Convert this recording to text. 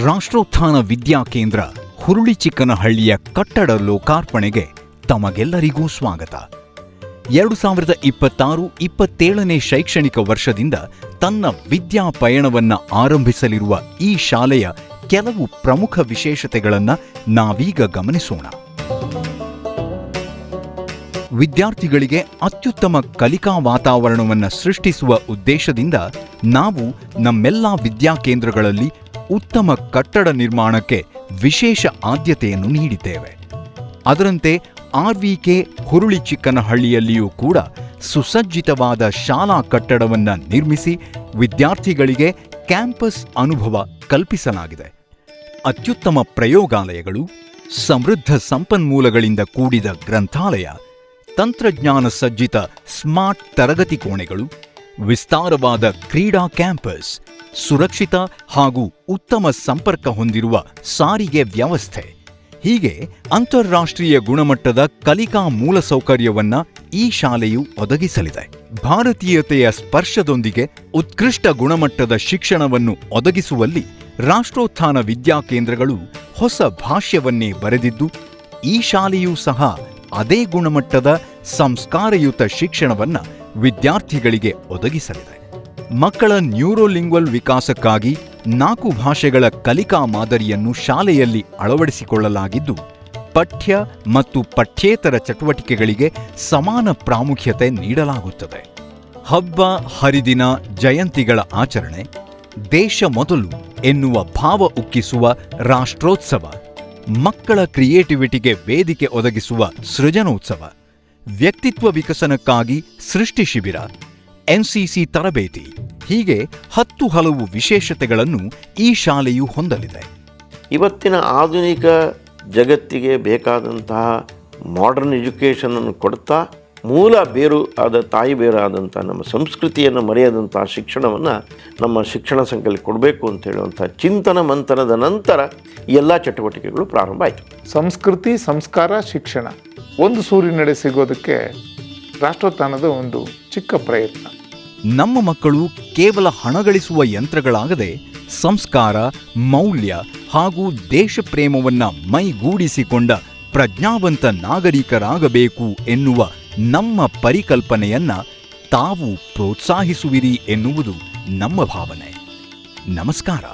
ರಾಷ್ಟ್ರೋತ್ಥಾನ ವಿದ್ಯಾಕೇಂದ್ರ ಹುರುಳಿಚಿಕ್ಕನಹಳ್ಳಿಯ ಕಟ್ಟಡ ಲೋಕಾರ್ಪಣೆಗೆ ತಮಗೆಲ್ಲರಿಗೂ ಸ್ವಾಗತ. 2026-27ನೇ ಶೈಕ್ಷಣಿಕ ವರ್ಷದಿಂದ ತನ್ನ ವಿದ್ಯಾ ಪಯಣವನ್ನು ಆರಂಭಿಸಲಿರುವ ಈ ಶಾಲೆಯ ಕೆಲವು ಪ್ರಮುಖ ವಿಶೇಷತೆಗಳನ್ನು ನಾವೀಗ ಗಮನಿಸೋಣ. ವಿದ್ಯಾರ್ಥಿಗಳಿಗೆ ಅತ್ಯುತ್ತಮ ಕಲಿಕಾ ವಾತಾವರಣವನ್ನು ಸೃಷ್ಟಿಸುವ ಉದ್ದೇಶದಿಂದ ನಾವು ನಮ್ಮೆಲ್ಲ ವಿದ್ಯಾಕೇಂದ್ರಗಳಲ್ಲಿ ಉತ್ತಮ ಕಟ್ಟಡ ನಿರ್ಮಾಣಕ್ಕೆ ವಿಶೇಷ ಆದ್ಯತೆಯನ್ನು ನೀಡಿದ್ದೇವೆ. ಅದರಂತೆ ಆರ್ವಿಕೆ ಹುರುಳಿಚಿಕ್ಕನಹಳ್ಳಿಯಲ್ಲಿಯೂ ಕೂಡ ಸುಸಜ್ಜಿತವಾದ ಶಾಲಾ ಕಟ್ಟಡವನ್ನು ನಿರ್ಮಿಸಿ ವಿದ್ಯಾರ್ಥಿಗಳಿಗೆ ಕ್ಯಾಂಪಸ್ ಅನುಭವ ಕಲ್ಪಿಸಲಾಗಿದೆ. ಅತ್ಯುತ್ತಮ ಪ್ರಯೋಗಾಲಯಗಳು, ಸಮೃದ್ಧ ಸಂಪನ್ಮೂಲಗಳಿಂದ ಕೂಡಿದ ಗ್ರಂಥಾಲಯ, ತಂತ್ರಜ್ಞಾನ ಸಜ್ಜಿತ ಸ್ಮಾರ್ಟ್ ತರಗತಿ ಕೋಣೆಗಳು, ವಿಸ್ತಾರವಾದ ಕ್ರೀಡಾ ಕ್ಯಾಂಪಸ್, ಸುರಕ್ಷಿತ ಹಾಗೂ ಉತ್ತಮ ಸಂಪರ್ಕ ಹೊಂದಿರುವ ಸಾರಿಗೆ ವ್ಯವಸ್ಥೆ ಹೀಗೆ ಅಂತಾರಾಷ್ಟ್ರೀಯ ಗುಣಮಟ್ಟದ ಕಲಿಕಾ ಮೂಲಸೌಕರ್ಯವನ್ನ ಈ ಶಾಲೆಯು ಒದಗಿಸಲಿದೆ. ಭಾರತೀಯತೆಯ ಸ್ಪರ್ಶದೊಂದಿಗೆ ಉತ್ಕೃಷ್ಟ ಗುಣಮಟ್ಟದ ಶಿಕ್ಷಣವನ್ನು ಒದಗಿಸುವಲ್ಲಿ ರಾಷ್ಟ್ರೋತ್ಥಾನ ವಿದ್ಯಾಕೇಂದ್ರಗಳು ಹೊಸ ಭಾಷ್ಯವನ್ನೇ ಬರೆದಿದ್ದು, ಈ ಶಾಲೆಯೂ ಸಹ ಅದೇ ಗುಣಮಟ್ಟದ ಸಂಸ್ಕಾರಯುತ ಶಿಕ್ಷಣವನ್ನ ವಿದ್ಯಾರ್ಥಿಗಳಿಗೆ ಒದಗಿಸಲಿದೆ. ಮಕ್ಕಳ ನ್ಯೂರೋಲಿಂಗ್ವಲ್ ವಿಕಾಸಕ್ಕಾಗಿ 4 ಭಾಷೆಗಳ ಕಲಿಕಾ ಮಾದರಿಯನ್ನು ಶಾಲೆಯಲ್ಲಿ ಅಳವಡಿಸಿಕೊಳ್ಳಲಾಗಿದ್ದು, ಪಠ್ಯ ಮತ್ತು ಪಠ್ಯೇತರ ಚಟುವಟಿಕೆಗಳಿಗೆ ಸಮಾನ ಪ್ರಾಮುಖ್ಯತೆ ನೀಡಲಾಗುತ್ತದೆ. ಹಬ್ಬ ಹರಿದಿನ ಜಯಂತಿಗಳ ಆಚರಣೆ, ದೇಶ ಮೊದಲು ಎನ್ನುವ ಭಾವ ಉಕ್ಕಿಸುವ ರಾಷ್ಟ್ರೋತ್ಸವ, ಮಕ್ಕಳ ಕ್ರಿಯೇಟಿವಿಟಿಗೆ ವೇದಿಕೆ ಒದಗಿಸುವ ಸೃಜನೋತ್ಸವ, ವ್ಯಕ್ತಿತ್ವ ವಿಕಸನಕ್ಕಾಗಿ ಸೃಷ್ಟಿ ಶಿಬಿರ, ಎನ್ಸಿಸಿ ತರಬೇತಿ ಹೀಗೆ 10 ಹಲವು ವಿಶೇಷತೆಗಳನ್ನು ಈ ಶಾಲೆಯು ಹೊಂದಲಿದೆ. ಇವತ್ತಿನ ಆಧುನಿಕ ಜಗತ್ತಿಗೆ ಬೇಕಾದಂತಹ ಮಾಡರ್ನ್ ಎಜುಕೇಷನನ್ನು ಕೊಡ್ತಾ ಮೂಲ ಬೇರು ಆದ ತಾಯಿ ಬೇರು ಆದಂಥ ನಮ್ಮ ಸಂಸ್ಕೃತಿಯನ್ನು ಮರೆಯದಂಥ ಶಿಕ್ಷಣವನ್ನು ನಮ್ಮ ಶಿಕ್ಷಣ ಸಂಘದಲ್ಲಿ ಕೊಡಬೇಕು ಅಂತ ಹೇಳುವಂಥ ಚಿಂತನ ಮಂಥನದ ನಂತರ ಎಲ್ಲ ಚಟುವಟಿಕೆಗಳು ಪ್ರಾರಂಭ ಆಯಿತು. ಸಂಸ್ಕೃತಿ, ಸಂಸ್ಕಾರ, ಶಿಕ್ಷಣ ಒಂದು ಸೂರಿನಡೆ ಸಿಗೋದಕ್ಕೆ ರಾಷ್ಟ್ರೋತ್ಥಾನದ ಒಂದು ಚಿಕ್ಕ ಪ್ರಯತ್ನ. ನಮ್ಮ ಮಕ್ಕಳು ಕೇವಲ ಹಣಗಳಿಸುವ ಯಂತ್ರಗಳಾಗದೆ ಸಂಸ್ಕಾರ, ಮೌಲ್ಯ ಹಾಗೂ ದೇಶಪ್ರೇಮವನ್ನ ಮೈಗೂಡಿಸಿಕೊಂಡ ಪ್ರಜ್ಞಾವಂತ ನಾಗರಿಕರಾಗಬೇಕು ಎನ್ನುವ ನಮ್ಮ ಪರಿಕಲ್ಪನೆಯನ್ನ ತಾವು ಪ್ರೋತ್ಸಾಹಿಸುವಿರಿ ಎನ್ನುವುದು ನಮ್ಮ ಭಾವನೆ. ನಮಸ್ಕಾರ.